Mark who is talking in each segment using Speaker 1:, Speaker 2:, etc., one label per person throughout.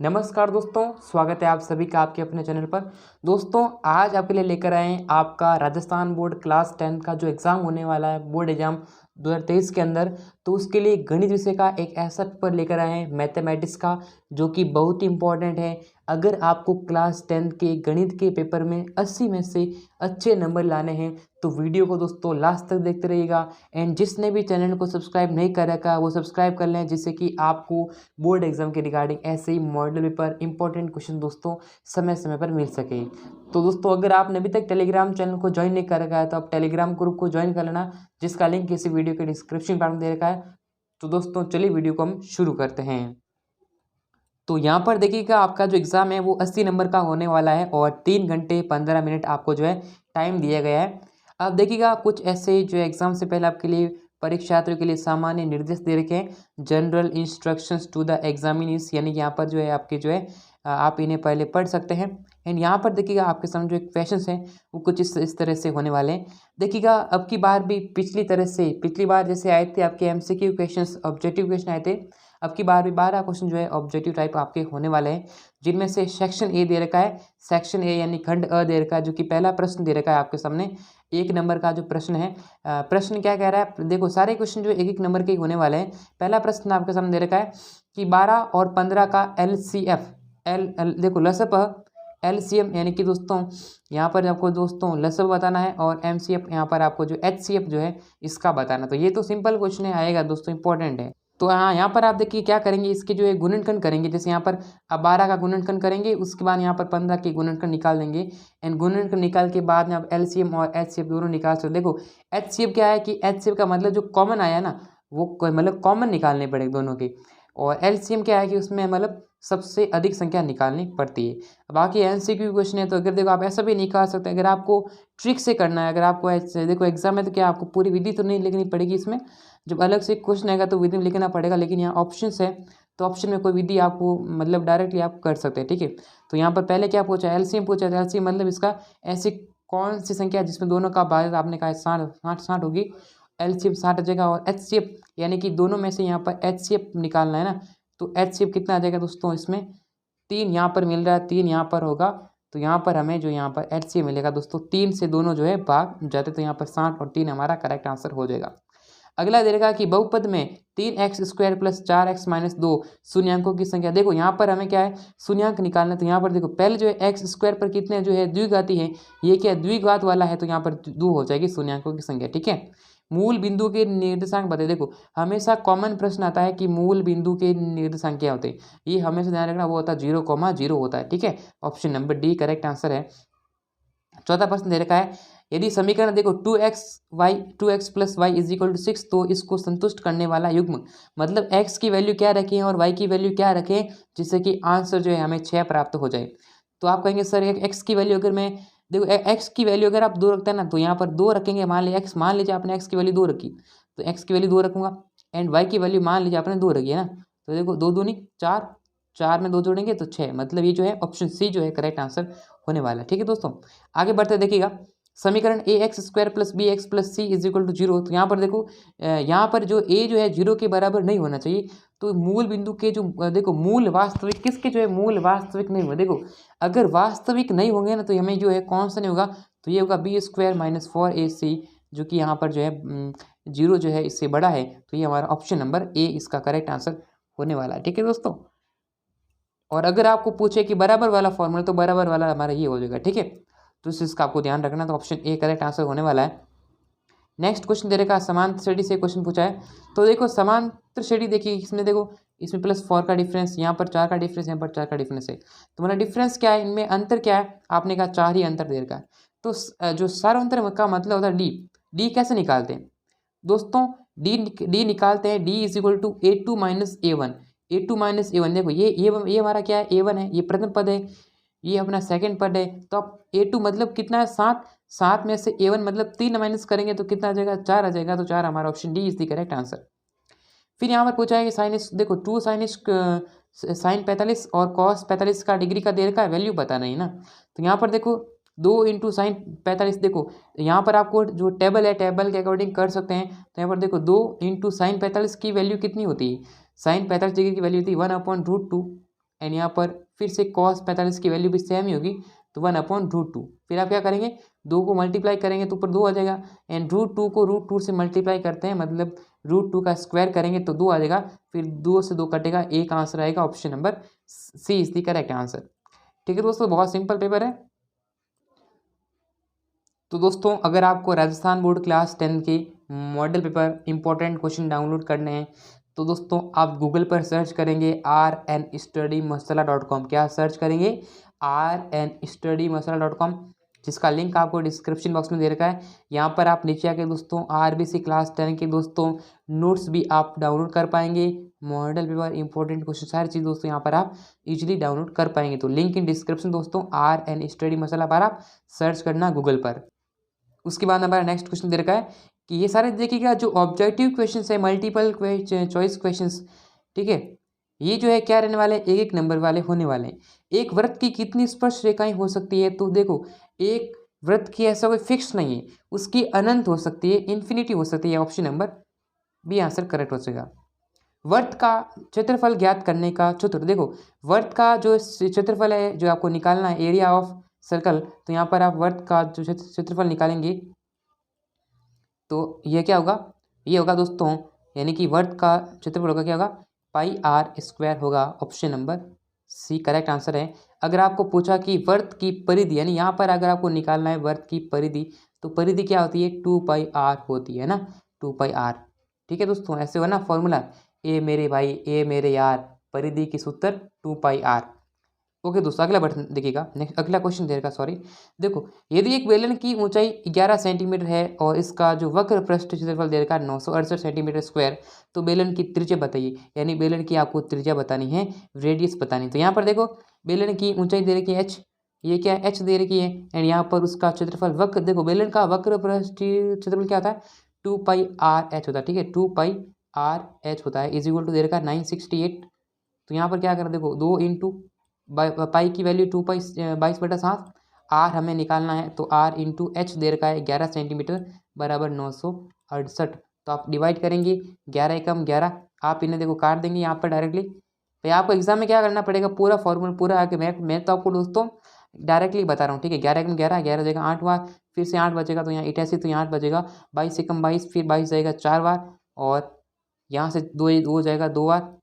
Speaker 1: नमस्कार दोस्तों, स्वागत है आप सभी का आपके अपने चैनल पर। दोस्तों, आज आपके लिए लेकर आए हैं आपका राजस्थान बोर्ड क्लास 10 का जो एग्ज़ाम होने वाला है, बोर्ड एग्ज़ाम 2023 के अंदर। तो उसके लिए गणित विषय का एक ऐसा पेपर लेकर आए हैं मैथमेटिक्स का, जो कि बहुत ही इंपॉर्टेंट है। अगर आपको क्लास 10 के गणित के पेपर में 80 में से अच्छे नंबर लाने हैं तो वीडियो को दोस्तों लास्ट तक देखते रहिएगा। एंड जिसने भी चैनल को सब्सक्राइब नहीं कर रखा वो सब्सक्राइब कर लें, जिससे कि आपको बोर्ड एग्जाम के रिगार्डिंग ऐसे ही मॉडल पेपर इंपॉर्टेंट क्वेश्चन दोस्तों समय समय पर मिल सके। तो दोस्तों, अगर आपने अभी तक टेलीग्राम चैनल को ज्वाइन नहीं कर रखा है तो आप टेलीग्राम ग्रुप को ज्वाइन कर लेना, जिसका लिंक इसी वीडियो के डिस्क्रिप्शन में दे रखा है। तो दोस्तों चलिए वीडियो को हम शुरू करते हैं। तो यहाँ पर देखिएगा, आपका जो एग्ज़ाम है वो 80 नंबर का होने वाला है और 3 घंटे 15 मिनट आपको जो है टाइम दिया गया है। अब देखिएगा, कुछ ऐसे जो एग्ज़ाम से पहले आपके लिए परीक्षार्थियों के लिए सामान्य निर्देश दे रखे हैं, general instructions to the examinees, यानी कि यहाँ पर जो है आपके जो है आप इन्हें पहले पढ़ सकते हैं। एंड यहाँ पर देखिएगा, आपके सामने जो क्वेश्चन हैं वो कुछ इस तरह से होने वाले हैं। देखिएगा, अब की बार भी पिछली बार जैसे आए थे आपके MCQ क्वेश्चन, ऑब्जेक्टिव क्वेश्चन आए थे, अब की बार भी 12 क्वेश्चन जो है ऑब्जेक्टिव टाइप आपके होने वाले हैं, जिनमें से सेक्शन ए दे रखा है। सेक्शन ए यानी खंड अ दे रखा है, जो कि पहला प्रश्न दे रखा है आपके सामने। 1 नंबर का जो प्रश्न है, प्रश्न क्या कह रहा है, देखो सारे क्वेश्चन जो 1-1 नंबर के ही होने वाले हैं। पहला प्रश्न आपके सामने दे रखा है कि 12 और 15 का LCF, देखो लसप LCM, यानी कि दोस्तों यहाँ पर आपको दोस्तों लसप बताना है, और MCF यहाँ पर आपको जो HCF जो है इसका बताना। तो ये तो सिंपल क्वेश्चन आएगा दोस्तों, इंपॉर्टेंट है। तो हाँ, यहाँ पर आप देखिए क्या करेंगे, इसके जो है गुणनखंड करेंगे। जैसे यहाँ पर आप 12 का गुणनखंड करेंगे, उसके बाद यहाँ पर 15 के गुणनखंड निकाल देंगे। एंड गुणनखंड निकाल के बाद में आप LCM और HCF दोनों निकाल सकते। देखो HCF क्या है कि HCF का मतलब जो कॉमन आया ना, वो मतलब कॉमन निकालने पड़ेंगे दोनों के। और LCM क्या है कि उसमें मतलब सबसे अधिक संख्या निकालनी पड़ती है। बाकी MCQ क्वेश्चन है, तो अगर देखो आप ऐसा भी निकाल सकते हैं। अगर आपको ट्रिक से करना है, अगर आपको देखो एग्जाम में तो क्या आपको पूरी विधि तो नहीं लिखनी पड़ेगी इसमें, जब अलग से क्वेश्चन आएगा तो विधि में लिखना पड़ेगा। लेकिन यहाँ ऑप्शंस है, तो ऑप्शन में कोई विधि आपको मतलब डायरेक्टली आप कर सकते हैं, ठीक है। तो यहाँ पर पहले क्या पूछा, LCM पूछा। LCM मतलब इसका ऐसी कौन सी संख्या जिसमें दोनों का भाग आपने कहा 60 होगी, LCM 60 आ जाएगा। और HCF यानी कि दोनों में से यहाँ पर HCF निकालना है ना, तो HCF कितना आ जाएगा दोस्तों, इसमें 3 यहाँ पर मिल रहा है, 3 यहाँ पर होगा, तो यहाँ पर हमें जो यहाँ पर HCF मिलेगा दोस्तों, 3 से दोनों जो है भाग जाते, तो यहाँ पर 60 और 3 हमारा करेक्ट आंसर हो जाएगा। अगला दे रखा कि बहुपद में 3x² + 4x - 2 शून्यांकों की संख्या। देखो यहाँ पर हमें क्या है, शून्यांक निकालना। तो यहाँ पर देखो पहले जो है x² पर कितने जो है द्विघाती है, ये क्या द्विघात वाला है, तो यहाँ पर 2 हो जाएगी शून्यांकों की संख्या, ठीक है। मूल बिंदु के निर्देशांक बताइए। देखो हमेशा कॉमन प्रश्न आता है कि मूल बिंदु के निर्देशांक क्या होते हैं, ये हमेशा ध्यान रखना, वो होता है 0,0 होता है, ठीक है। Option number D correct answer है। चौथा प्रश्न दे रखा है, यदि समीकरण देखो 2x + y = 6, तो इसको संतुष्ट करने वाला युग्म, मतलब x की वैल्यू क्या रखें और y की वैल्यू क्या रखें, जिससे कि आंसर जो है हमें 6 प्राप्त हो जाए। तो आप कहेंगे सर एक x की वैल्यू, अगर मैं देखो x की वैल्यू अगर आप 2 रखते हैं ना, तो यहाँ पर 2 रखेंगे। मान लीजिए आपने x की वैल्यू 2 रखी, तो x की वैल्यू 2 रखूंगा। एंड y की वैल्यू मान लीजिए आपने 2 रखी है ना, तो देखो 2 दूनी 4, 4 में 2 जोड़ेंगे तो 6, मतलब ये जो है ऑप्शन सी जो है करेक्ट आंसर होने वाला है, ठीक है दोस्तों। आगे बढ़ते देखिएगा, समीकरण ax² + bx + c = 0। तो यहाँ पर देखो यहाँ पर जो a जो है 0 के बराबर नहीं होना चाहिए। तो मूल बिंदु के जो देखो मूल वास्तविक किसके जो है मूल वास्तविक नहीं होगा। देखो अगर वास्तविक नहीं होंगे ना, तो हमें जो है कौन सा नहीं होगा, तो ये होगा b² - 4ac, जो कि यहाँ पर जो है 0 जो है इससे बड़ा है। तो ये हमारा ऑप्शन नंबर ए इसका करेक्ट आंसर होने वाला है, ठीक है दोस्तों। और अगर आपको पूछे कि बराबर वाला फॉर्मूला, तो बराबर वाला हमारा ये हो जाएगा, ठीक है। तो इस चीज़ का आपको ध्यान रखना, तो ऑप्शन ए करेक्ट आंसर होने वाला है। नेक्स्ट क्वेश्चन दे रखा है, समांतर श्रेणी से क्वेश्चन पूछा है। तो देखो समांतर श्रेणी देखिए, इसमें देखो इसमें +4 का डिफरेंस, यहाँ पर 4 का डिफरेंस, यहाँ पर 4 का डिफरेंस है। तो मतलब डिफरेंस क्या है, इनमें अंतर क्या है, आपने कहा 4 ही अंतर दे रखा है। तो जो सारांतर का मतलब होता है डी कैसे निकालते हैं दोस्तों, डी निकालते हैं, D = a2 - a1। a2 - a1 देखो ये हमारा क्या है, a1 है, ये प्रथम पद है, ये अपना सेकंड पद है। तो अब a2 मतलब कितना है 7, 7 में से a1 मतलब 3 माइनस करेंगे तो कितना आ जाएगा, 4 आ जाएगा। तो 4 हमारा option D is the correct answer. फिर यहाँ पर पूछा है कि साइन देखो 2 साइन 45 और कॉस 45 का डिग्री का दे रखा है, वैल्यू पता नहीं ना। तो यहाँ पर देखो 2 × साइन 45, देखो यहाँ पर आपको जो टेबल है टेबल के अकॉर्डिंग कर सकते हैं। तो यहाँ पर देखो 2 × साइन 45 की वैल्यू कितनी होती है, साइन 45 डिग्री की वैल्यू होती है 1/√2। एंड यहाँ पर फिर से cos 45 की वैल्यू भी सेम ही होगी, तो 1/√2। फिर आप क्या करेंगे, 2 को मल्टीप्लाई करेंगे तो ऊपर 2 आ जाएगा, एंड √2 को √2 से मल्टीप्लाई करते हैं, मतलब √2 का स्क्वायर करेंगे तो 2 आ जाएगा, फिर 2 से 2 कटेगा, एक आंसर आएगा, option number C is the correct answer. ठीक है दोस्तों, बहुत सिंपल पेपर है। तो दोस्तों अगर आपको राजस्थान बोर्ड क्लास 10 के model paper important question download करने हैं तो दोस्तों आप गूगल पर सर्च करेंगे rnstudymasala.com। क्या सर्च करेंगे, rnstudymasala.com, जिसका लिंक आपको डिस्क्रिप्शन बॉक्स में दे रखा है। यहाँ पर आप नीचे आके दोस्तों आरबीसी क्लास 10 के दोस्तों नोट्स भी आप डाउनलोड कर पाएंगे, मॉडल पेपर इंपॉर्टेंट क्वेश्चन सारी चीज़ दोस्तों यहाँ पर आप इजीली डाउनलोड कर पाएंगे। तो लिंक इन डिस्क्रिप्शन दोस्तों, rnstudymasala पर आप सर्च करना गूगल पर। उसके बाद हमारा नेक्स्ट क्वेश्चन दे रखा है कि ये सारे देखिएगा जो ऑब्जेक्टिव क्वेश्चंस है, मल्टीपल चॉइस क्वेश्चंस, ठीक है, ये जो है क्या रहने वाले, एक एक नंबर वाले होने वाले हैं। एक वृत्त की कितनी स्पर्श रेखाएं हो सकती है, तो देखो एक वृत्त की ऐसा कोई फिक्स नहीं है, उसकी अनंत हो सकती है, इन्फिनिटी हो सकती है, option number B answer correct हो जाएगा। वर्त का क्षेत्रफल ज्ञात करने का सूत्र, देखो वर्त का जो क्षेत्रफल है जो आपको निकालना है, एरिया ऑफ सर्कल, तो यहाँ पर आप वर्त का जो क्षेत्रफल निकालेंगे तो यह क्या होगा, ये होगा दोस्तों, यानी कि वर्त का क्षेत्रफल होगा क्या होगा, πr² होगा, option number C correct answer है। अगर आपको पूछा कि वर्त की परिधि, यानी यहाँ पर अगर आपको निकालना है वर्त की परिधि, तो परिधि क्या होती है, 2πr होती है ना, 2πr। ठीक है दोस्तों, ऐसे हो ना फॉर्मूला, ए मेरे भाई ए मेरे यार, परिधि की सूत्र 2πr। ओके दोस्तों, अगला बटन देखिएगा, नेक्स्ट अगला क्वेश्चन दे रखा, सॉरी। देखो यदि एक बेलन की ऊंचाई 11 सेंटीमीटर है और इसका जो वक्र पृष्ठ क्षेत्रफल दे रखा है 968 सेंटीमीटर स्क्वायर, तो बेलन की त्रिज्या बताइए, यानी बेलन की आपको त्रिज्या बतानी है, रेडियस बतानी। तो यहाँ पर देखो बेलन की ऊंचाई दे रखी है h, ये क्या है h दे रखी है, एंड यहाँ पर उसका क्षेत्रफल वक्र, देखो बेलन का वक्र पृष्ठ क्षेत्रफल क्या होता है, 2πrh होता है, ठीक है, 2πrh होता है, इज इक्वल टू दे रखा है 968। तो यहाँ पर क्या करें, देखो 2 इंटू पाई की वैल्यू 2π22/7, आर हमें निकालना है, तो आर इंटू एच दे रखा है 11 सेंटीमीटर बराबर 968। तो आप डिवाइड करेंगे, 11 एकम 11, आप इन्हें देखो काट देंगे यहाँ पर डायरेक्टली। तो आपको एग्जाम में क्या करना पड़ेगा, पूरा फॉर्मूला पूरा आके मैं तो आपको दोस्तों डायरेक्टली बता रहा हूँ, ठीक है। 11 एकम 11, 11 जाएगा 8 बार, फिर से 8 बचेगा तो यहाँ 88, तो यहाँ 8 बचेगा, 22 एकम 22, फिर 22 जाएगा 4 बार, और यहाँ से 2 जाएगा 2 बार,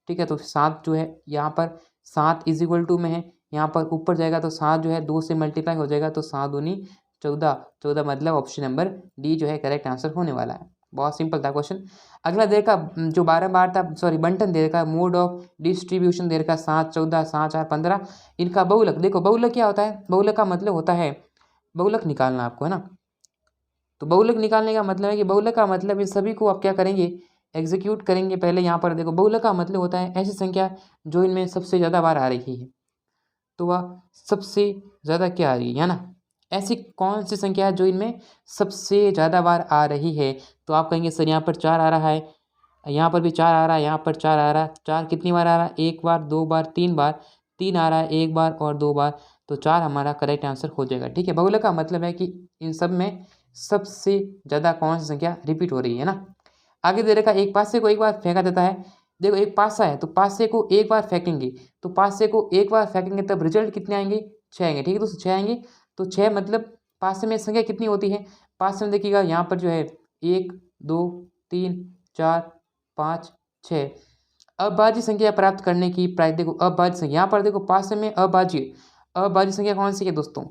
Speaker 1: ठीक है। तो 7 जो है यहाँ पर 7 इज इक्वल टू में है, यहाँ पर ऊपर जाएगा तो 7 जो है 2 से मल्टीप्लाई हो जाएगा, तो 7 दूनी 14, 14 मतलब ऑप्शन नंबर डी जो है करेक्ट आंसर होने वाला है। बहुत सिंपल था क्वेश्चन। अगला देखा जो 12 बार था, सॉरी बंटन दे रखा है, मोड ऑफ डिस्ट्रीब्यूशन दे रखा है 7, 14, 7, 4, 15, इनका बहुलक। देखो बहुलक क्या होता है, बहुलक का मतलब होता है, बहुलक निकालना आपको है ना। तो बहुलक निकालने का मतलब है कि बहुलक का मतलब इन सभी को आप क्या करेंगे, एग्जीक्यूट करेंगे। पहले यहाँ पर देखो बहुलक का मतलब होता है ऐसी संख्या जो इनमें सबसे ज़्यादा बार आ रही है, तो वह सबसे ज़्यादा क्या आ रही है ना, ऐसी कौन सी संख्या है जो इनमें सबसे ज़्यादा बार आ रही है। तो आप कहेंगे सर यहाँ पर 4 आ रहा है, यहाँ पर भी 4 आ रहा है, यहाँ पर 4 आ रहा है, 4 कितनी बार आ रहा है, 1 बार, 2 बार, 3 बार, 3 आ रहा है 1 बार और 2 बार, तो 4 हमारा करेक्ट आंसर हो जाएगा, ठीक है। बहुलक का मतलब है कि इन सब में सबसे ज़्यादा कौन सी संख्या रिपीट हो रही है ना। आगे दे रखा एक पासे को एक बार फेंका जाता है, देखो एक पासा है तो पासे को एक बार फेंकेंगे, तो पासे को एक बार फेंकेंगे तब रिजल्ट कितने आएंगे, 6 आएंगे, ठीक है दोस्तों 6 आएंगे। तो 6 मतलब पासे में संख्या कितनी होती है, पासे में देखिएगा यहाँ पर जो है 1, 2, 3, 4, 5, 6। अभाज्य संख्या प्राप्त करने की प्रायः, देखो अभाज्य संख्या, यहाँ पर देखो पासे में अभाज्य संख्या कौन सी है दोस्तों,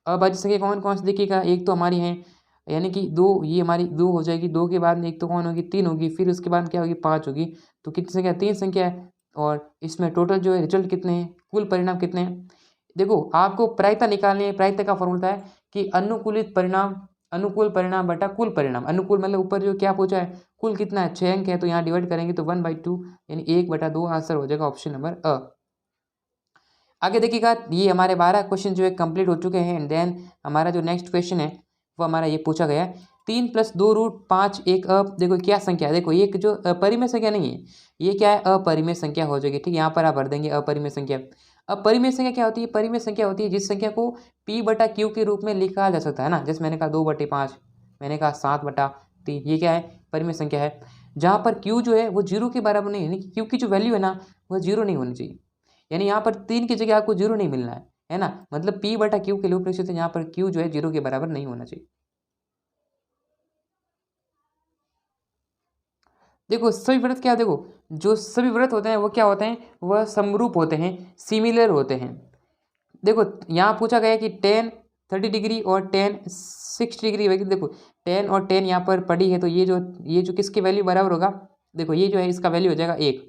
Speaker 1: अभाज्य संख्या कौन कौन सी देखिएगा, एक तो हमारी है यानी कि 2, ये हमारी 2 हो जाएगी, 2 के बाद में एक तो कौन होगी, 3 होगी, फिर उसके बाद क्या होगी 5 होगी, तो कितनी संख्या, 3 संख्या है। और इसमें टोटल जो है रिजल्ट कितने हैं, कुल परिणाम कितने हैं। देखो आपको प्रायिकता निकालनी है, प्रायिकता का फॉर्मूला है कि अनुकूलित परिणाम, अनुकूल परिणाम बटा कुल परिणाम। अनुकूल मतलब ऊपर जो क्या पूछा है, कुल कितना है 6 अंक है, तो यहाँ डिवाइड करेंगे तो 1/2 यानी 1/2 आंसर हो जाएगा, ऑप्शन नंबर अ। आगे देखिएगा ये हमारे 12 क्वेश्चन जो है कंप्लीट हो चुके हैं, एंड देन हमारा जो नेक्स्ट क्वेश्चन है वो हमारा ये पूछा गया है, 3 + 2√5 एक देखो क्या संख्या है, देखो ये जो अपरिमेय संख्या नहीं है, ये क्या है, अपरिमेय संख्या हो जाएगी, ठीक है। यहाँ पर आप भर देंगे अपरिमेय संख्या। अब परिमेय संख्या क्या होती है, परिमेय संख्या होती है जिस संख्या को p/q के रूप में लिखा जा सकता है ना, जैसे मैंने कहा 2/5, मैंने कहा 7/3, ये क्या है, परिमेय संख्या है, जहाँ पर q जो है वो 0 के बराबर नहीं है, यानी कि q की जो वैल्यू है ना वो 0 नहीं होनी चाहिए। यानी यहाँ पर 3 की जगह आपको 0 नहीं मिलना है ना, मतलब P बटा Q के लिए उपनिषद यहाँ पर Q जो है 0 के बराबर नहीं होना चाहिए। देखो सभी व्रत क्या, देखो जो सभी व्रत होते हैं वो क्या होते हैं, वह समरूप होते हैं, सिमिलर होते हैं। देखो यहाँ पूछा गया कि टेन 30 डिग्री और टेन 60 डिग्री, वैसे देखो 10 और 10 यहाँ पर पड़ी है, तो ये जो किसकी वैल्यू बराबर होगा, देखो ये जो है इसका वैल्यू हो जाएगा 1।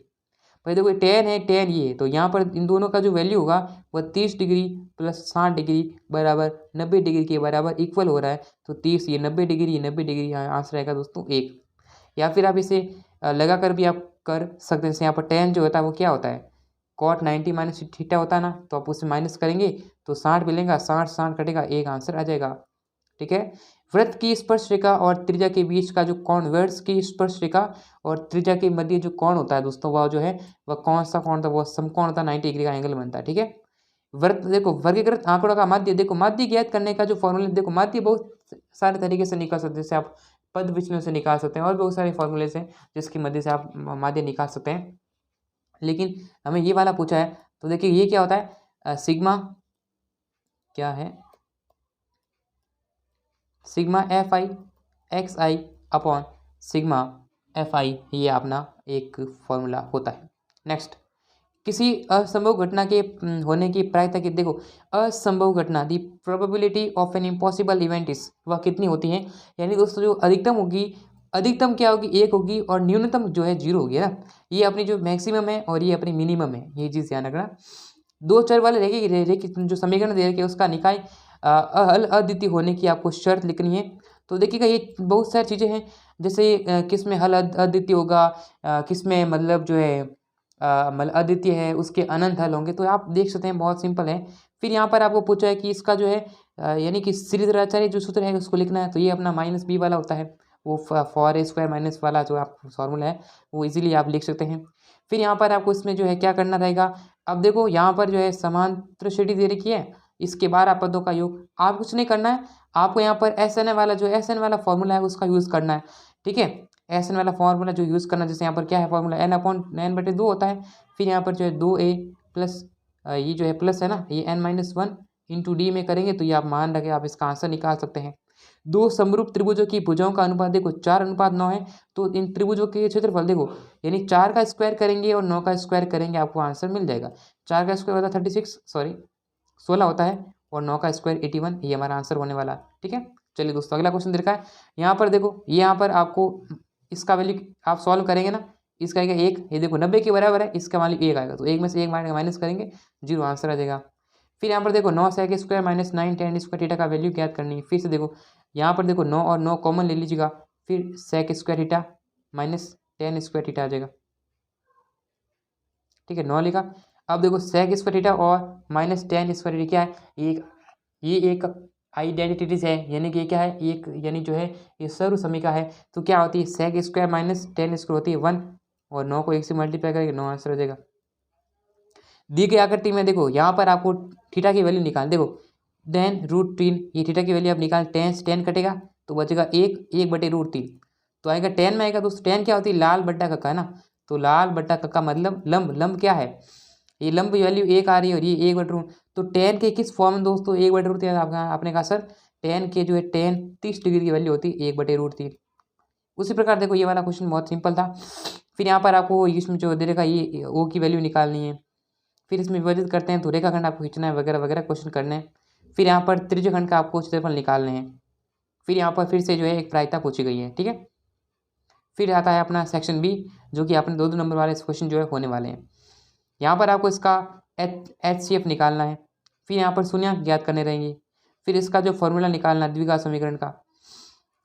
Speaker 1: भाई देखो 10 है 10 ये है, तो यहाँ पर इन दोनों का जो वैल्यू होगा वह 30 डिग्री प्लस 60 डिग्री बराबर 90 डिग्री के बराबर इक्वल हो रहा है। तो 30 ये 90 डिग्री, ये 90 डिग्री, यहाँ आंसर आएगा दोस्तों 1। या फिर आप इसे लगा कर भी आप कर सकते हैं। जैसे यहाँ पर 10 जो होता है वो क्या होता है, कॉट 90 माइनस थीटा होता है ना, तो आप उससे माइनस करेंगे तो 60 मिलेगा, 60 कटेगा, एक आंसर आ जाएगा। ठीक है। वृत्त की स्पर्श रेखा और त्रिज्या के बीच का जो कोण, वृत्त की स्पर्श रेखा और त्रिज्या के मध्य जो कोण होता है दोस्तों, वह जो है वह कौन सा कोण होता है, वह समकोण होता है, 90 डिग्री का एंगल बनता है। ठीक है। वृत्त देखो वर्गीकृत आंकड़ों का माध्य, देखो माध्य ज्ञात करने का जो फॉर्मूला, देखो माध्य बहुत सारे तरीके से निकाल सकते हैं, जैसे आप पद विचलन से निकाल सकते हैं और बहुत सारे फॉर्मूले हैं जिसकी मध्य से आप माध्य निकाल सकते हैं। लेकिन हमें ये वाला पूछा है, तो देखिए ये क्या होता है, सिग्मा क्या है, sigma F I x I upon sigma F I, ये अपना एक फॉर्मूला होता है। नेक्स्ट, किसी असंभव घटना के होने की प्रायिकता की, देखो असंभव घटना the probability of an impossible event is, वह कितनी होती है, यानी दोस्तों जो अधिकतम होगी, अधिकतम क्या होगी 1 होगी और न्यूनतम जो है 0 होगी ना। ये अपनी जो मैक्सिमम है और ये अपनी मिनिमम है, ये चीज़ ध्यान रखना। दो चर वाले रेखी जो समीकरण दे रखे उसका निकाय हल अद्वितीय होने की आपको शर्त लिखनी है। तो देखिएगा ये बहुत सारी चीज़ें हैं, जैसे किस में हल अद्वितीय होगा, किस में मतलब जो है मतलब अद्वितीय है, उसके अनंत हल होंगे, तो आप देख सकते हैं बहुत सिंपल है। फिर यहाँ पर आपको पूछा है कि इसका जो है यानी कि श्रीधराचार्य जो सूत्र है उसको लिखना है, तो ये अपना -b वाला होता है, वो फॉर ए स्क्वायर माइनस वाला जो आप फॉर्मूला है वो इजीली आप लिख सकते हैं। फिर यहाँ पर आपको इसमें जो है क्या करना रहेगा, अब देखो यहाँ पर जो है समांतर श्रेणी दे रखी है, इसके 12 पदों का योग, आप कुछ नहीं करना है, आपको यहाँ पर एस एन वाला जो एस एन वाला फॉर्मूला है उसका यूज़ करना है। ठीक है, एस एन वाला फॉर्मूला जो यूज़ करना, जैसे यहाँ पर क्या है फॉर्मूला, n/2 होता है। फिर यहाँ पर जो है 2a प्लस ये जो है प्लस है ना, ये n-1 इंटू डी में करेंगे तो ये आप मान रखें, आप इसका आंसर निकाल सकते हैं। दो समरूप त्रिभुजों की भुजाओं का अनुपात देखो 4:9 है, तो इन त्रिभुजों के क्षेत्रफल देखो, यानी 4 का स्क्वायर करेंगे और 9 का स्क्वायर करेंगे, आपको आंसर मिल जाएगा। 4 का स्क्वायर होता है 36, सॉरी 16 होता है, और 9 का स्क्वायर 81, ये हमारा आंसर होने वाला है। ठीक है, चलिए दोस्तों अगला क्वेश्चन देखा है। यहाँ पर देखो, यहाँ पर आपको इसका वैल्यू आप सॉल्व करेंगे ना, इसका आएगा 1, ये देखो 90 के बराबर है, इसका वैल्यू 1 आएगा, तो 1 में से 1 माइनस करेंगे 0, आंसर आ जाएगा। फिर यहाँ पर देखो 9 sec square minus 9 tan square theta का वैल्यू ज्ञात करनी है। फिर से देखो यहाँ पर देखो 9 और 9 कॉमन ले लीजिएगा, फिर sec square theta minus tan square theta आ जाएगा। ठीक है, 9 लिखा। अब देखो sec स्क्वायर थीटा और माइनस tan स्क्वायर थीटा क्या है, ये एक आइडेंटिटीज है, यानी कि क्या है, एक यानी जो है ये सर्व समीका है। तो क्या होती है, sec square minus tan square होती है 1, और 9 को 1 से मल्टीप्लाई करेंगे 9 आंसर हो जाएगा। दी गई आकृति में देखो यहाँ पर आपको थीटा की वैल्यू निकाल, देखो tan√3, ये थीटा की वैल्यू आप निकाल, tan कटेगा तो बचेगा 1/√3, तो आएगा tan में आएगा दोस्तों। tan क्या होती है, लाल बट्टा कक्का है ना, तो लाल बट्टा कक्का मतलब लंब, लंब क्या है, ये लंब वैल्यू 1 आ रही है और ये 1/√, तो tan के किस फॉर्म में दोस्तों 1/√3, आपने कहा सर tan के जो है tan 30 डिग्री की वैल्यू होती है 1/√3। उसी प्रकार देखो ये वाला क्वेश्चन बहुत सिंपल था। फिर यहाँ पर आपको इसमें जो दे रखा ये ओ की वैल्यू निकालनी है, फिर इसमें विभाजित करते हैं तो रेखाखंड आपको खींचना है, वगैरह वगैरह क्वेश्चन करने हैं। फिर यहाँ पर त्रिज्यखंड का आपको क्षेत्रफल निकालने हैं। फिर यहाँ पर फिर से जो है एक प्रायिकता पूछी गई है। ठीक है, फिर आता है अपना सेक्शन बी, जो कि अपने 2 नंबर वाले क्वेश्चन जो है होने वाले हैं। यहाँ पर आपको इसका HCF निकालना है, फिर यहाँ पर शून्यांक ज्ञात करने रहेंगे, फिर इसका जो फॉर्मूला निकालना है द्विघात समीकरण का,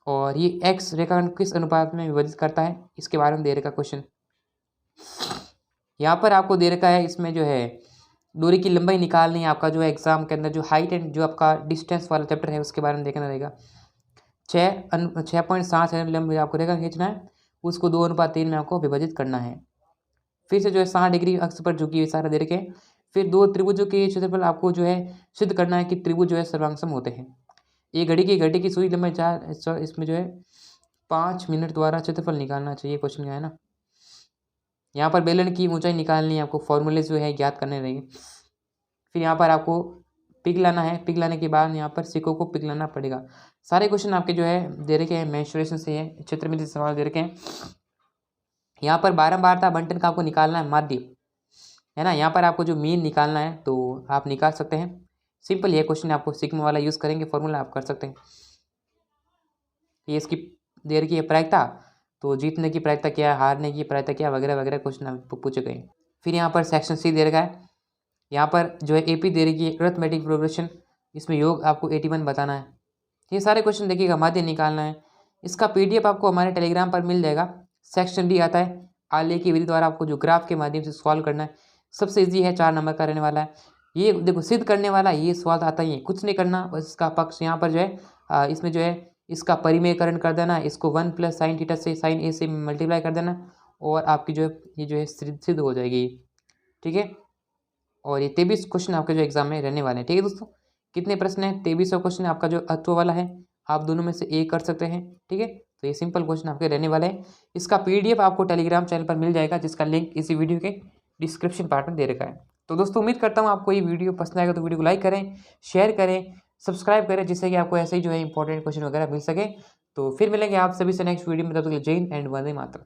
Speaker 1: और ये x रेखाखंड किस अनुपात में विभाजित करता है, इसके बारे में दे रखा क्वेश्चन। यहाँ पर आपको दे रखा है, इसमें जो है दूरी की लंबाई निकालनी है, आपका जो है एग्जाम के अंदर जो हाइट एंड जो आपका डिस्टेंस वाला चैप्टर है उसके बारे में देखना रहेगा। 6.7 लंबाई आपको रेखा खींचना है, उसको 2:3 में आपको विभाजित करना है। फिर से जो है 60 डिग्री अक्ष पर झुकी हुई सारा दे रखे। फिर 2 त्रिभुजों के क्षेत्रफल आपको जो है सिद्ध करना है कि त्रिभुज जो है सर्वांगसम होते हैं। ये घड़ी की सुई लंबाई 4, इसमें जो है 5 मिनट द्वारा क्षेत्रफल निकालना चाहिए, क्वेश्चन क्या है ना। यहाँ पर बेलन की ऊंचाई निकालनी है, आपको फॉर्मूले जो है ज्ञात करने रहेंगे। फिर यहाँ पर आपको पिघलाना है, पिघलाने के बाद यहाँ पर सिक्कों को पिघलाना पड़ेगा। सारे क्वेश्चन आपके जो है दे रखे हैं मेंस्ट्रुएशन से है, क्षेत्र में सवाल दे रखे हैं। यहाँ पर बारंबारता बंटन का आपको निकालना है माध्य, है ना। यहाँ पर आपको जो मीन निकालना है तो आप निकाल सकते हैं। सिंपल ये क्वेश्चन आपको सिग्मा वाला यूज़ करेंगे, फॉर्मूला आप कर सकते हैं। ये इसकी दे रखी है प्रायिकता, तो जीतने की प्रायिकता क्या है, हारने की प्रायिकता क्या, वगैरह वगैरह क्वेश्चन आपको पूछे गए। फिर यहाँ पर सेक्शन सी दे रखा है, यहाँ पर जो है एपी दे रखी है अरिथमेटिक प्रोग्रेशन, इसमें योग आपको 81 बताना है। ये सारे क्वेश्चन देखिएगा, माध्य निकालना है। इसका पीडीएफ आपको हमारे टेलीग्राम पर मिल जाएगा। सेक्शन डी आता है, आलेख की विधि द्वारा आपको जो ग्राफ के माध्यम से सॉल्व करना है। सबसे ईजी है, 4 नंबर का रहने वाला है। ये देखो सिद्ध करने वाला ये सवाल आता ही है, कुछ नहीं करना, बस इसका पक्ष यहाँ पर जो है इसमें जो है इसका परिमेयकरण कर देना, इसको 1 + sin थीटा से sin a से मल्टीप्लाई कर देना, और आपकी जो है ये जो है सिद्ध हो जाएगी, ठीक है। और ये 23 क्वेश्चन आपके जो एग्जाम में रहने वाले हैं, ठीक है दोस्तों। कितने प्रश्न हैं? 2300 क्वेश्चन आपका जो अत्व वाला है, आप दोनों में से एक कर सकते हैं, ठीक है। तो ये सिंपल क्वेश्चन आपके रहने वाले हैं। इसका पीडीएफ आपको टेलीग्राम चैनल पर मिल जाएगा, जिसका लिंक इसी वीडियो के डिस्क्रिप्शन पार्ट में दे रखा है। तो दोस्तों उम्मीद करता हूँ आपको ये वीडियो पसंद आएगा, तो वीडियो को लाइक करें, शेयर करें, सब्सक्राइब करें, जिससे कि आपको ऐसे ही जो है इंपॉर्टेंट क्वेश्चन वगैरह मिल सके। तो फिर मिलेंगे आप सभी से नेक्स्ट वीडियो में, तब तक के लिए जय हिंद एंड वंदे मातरम।